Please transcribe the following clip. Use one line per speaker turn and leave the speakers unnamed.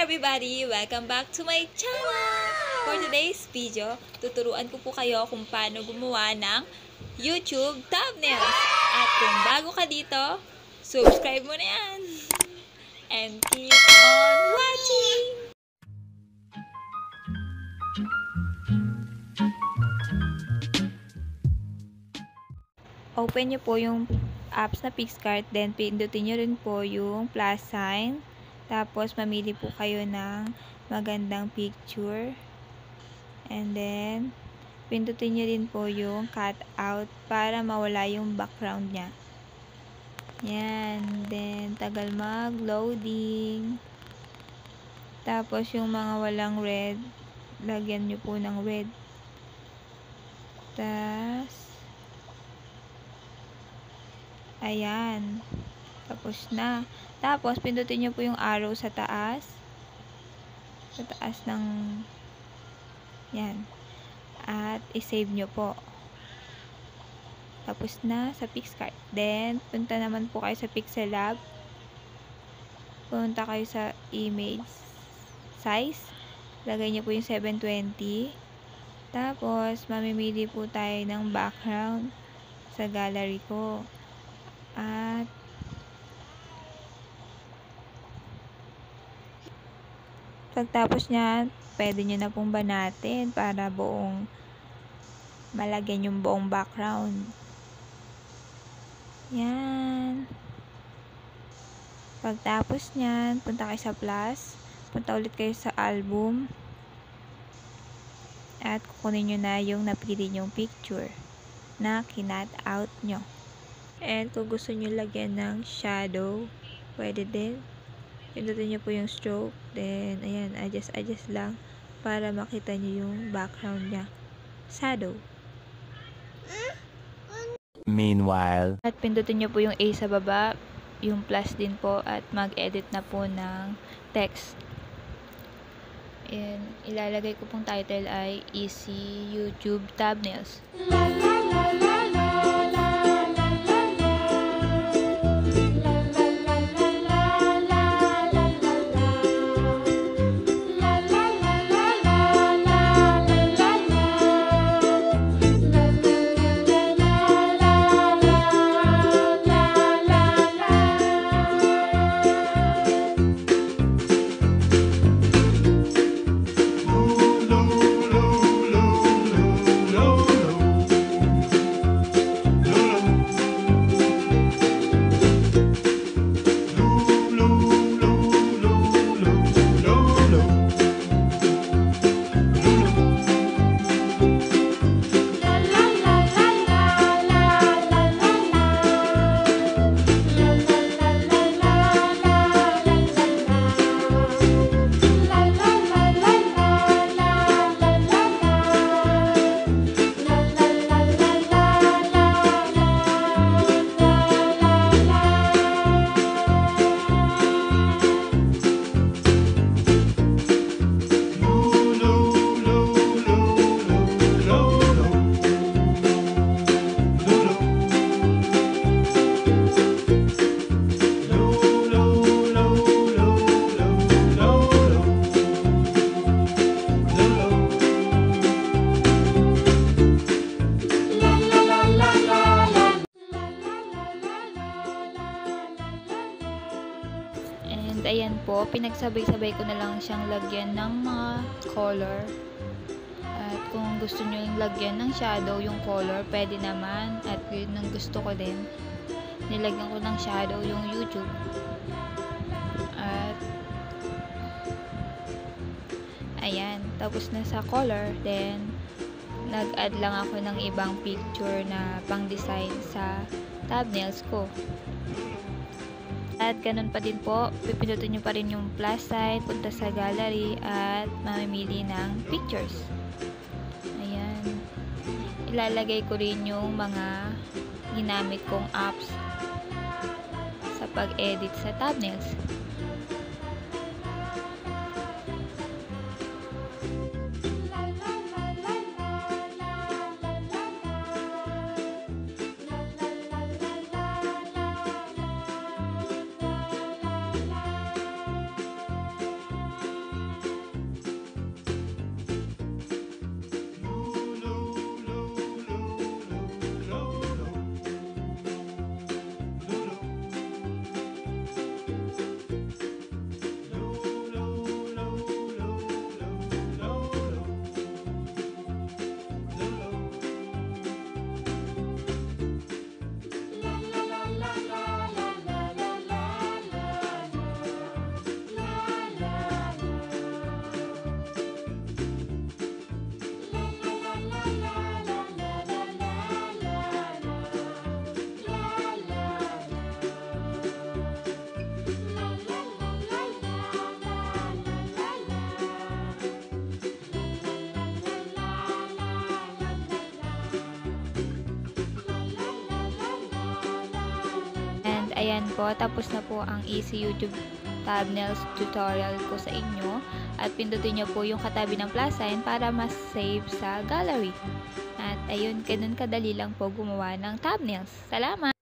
everybody! Welcome back to my channel! For today's video, tuturuan ko po kayo kung paano gumawa ng YouTube thumbnails. At kung bago ka dito, subscribe mo na yan! And keep on watching! Open nyo po yung apps na Picsart, then pindutin nyo rin po yung plus sign. Tapos, mamili po kayo ng magandang picture. And then, pindutin nyo din po yung cut out para mawala yung background niya. Yan. Then, tagal mag-loading. Tapos, yung mga walang red, lagyan nyo po ng red. Ayan. Tapos na. Tapos, pindutin nyo po yung arrow sa taas. Sa taas ng yan. At, isave nyo po. Tapos na sa Picsart. Then, punta naman po kayo sa Pixellab. Punta kayo sa image size. Lagay nyo po yung 720. Tapos, mamimili po tayo ng background sa gallery ko. At pagtapos niyan, pwede nyo na pong banatin para buong malagyan yung buong background. Yan. Pagtapos niyan, punta kayo sa plus. Punta ulit kayo sa album. At kukunin nyo na yung napili nyong picture na kinat out nyo. And kung gusto nyo lagyan ng shadow, pwede din. Pindutin nyo po yung stroke. Then, ayan, adjust lang para makita nyo yung background niya. Shadow.
Meanwhile,
At pindutin nyo po yung A sa baba, yung plus din po, at mag-edit na po ng text. And, ilalagay ko pong title ay Easy YouTube Thumbnails. And ayan po, pinagsabay-sabay ko na lang siyang lagyan ng mga color. At kung gusto nyo yung lagyan ng shadow, yung color, pwede naman. At yun ang gusto ko din. Nilagyan ko ng shadow yung YouTube. At ayan, tapos na sa color. Then, nag-add lang ako ng ibang picture na pang-design sa thumbnails ko. At ganun pa din po, pipindutin nyo pa rin yung plus sign, punta sa gallery, at mamimili ng pictures. Ayan. Ilalagay ko rin yung mga ginamit kong apps sa pag-edit sa thumbnails. po, tapos na po ang easy YouTube thumbnails tutorial ko sa inyo. At pindutin nyo po yung katabi ng plus sign para mas save sa gallery. At ayun, ganun kadali lang po gumawa ng thumbnails. Salamat!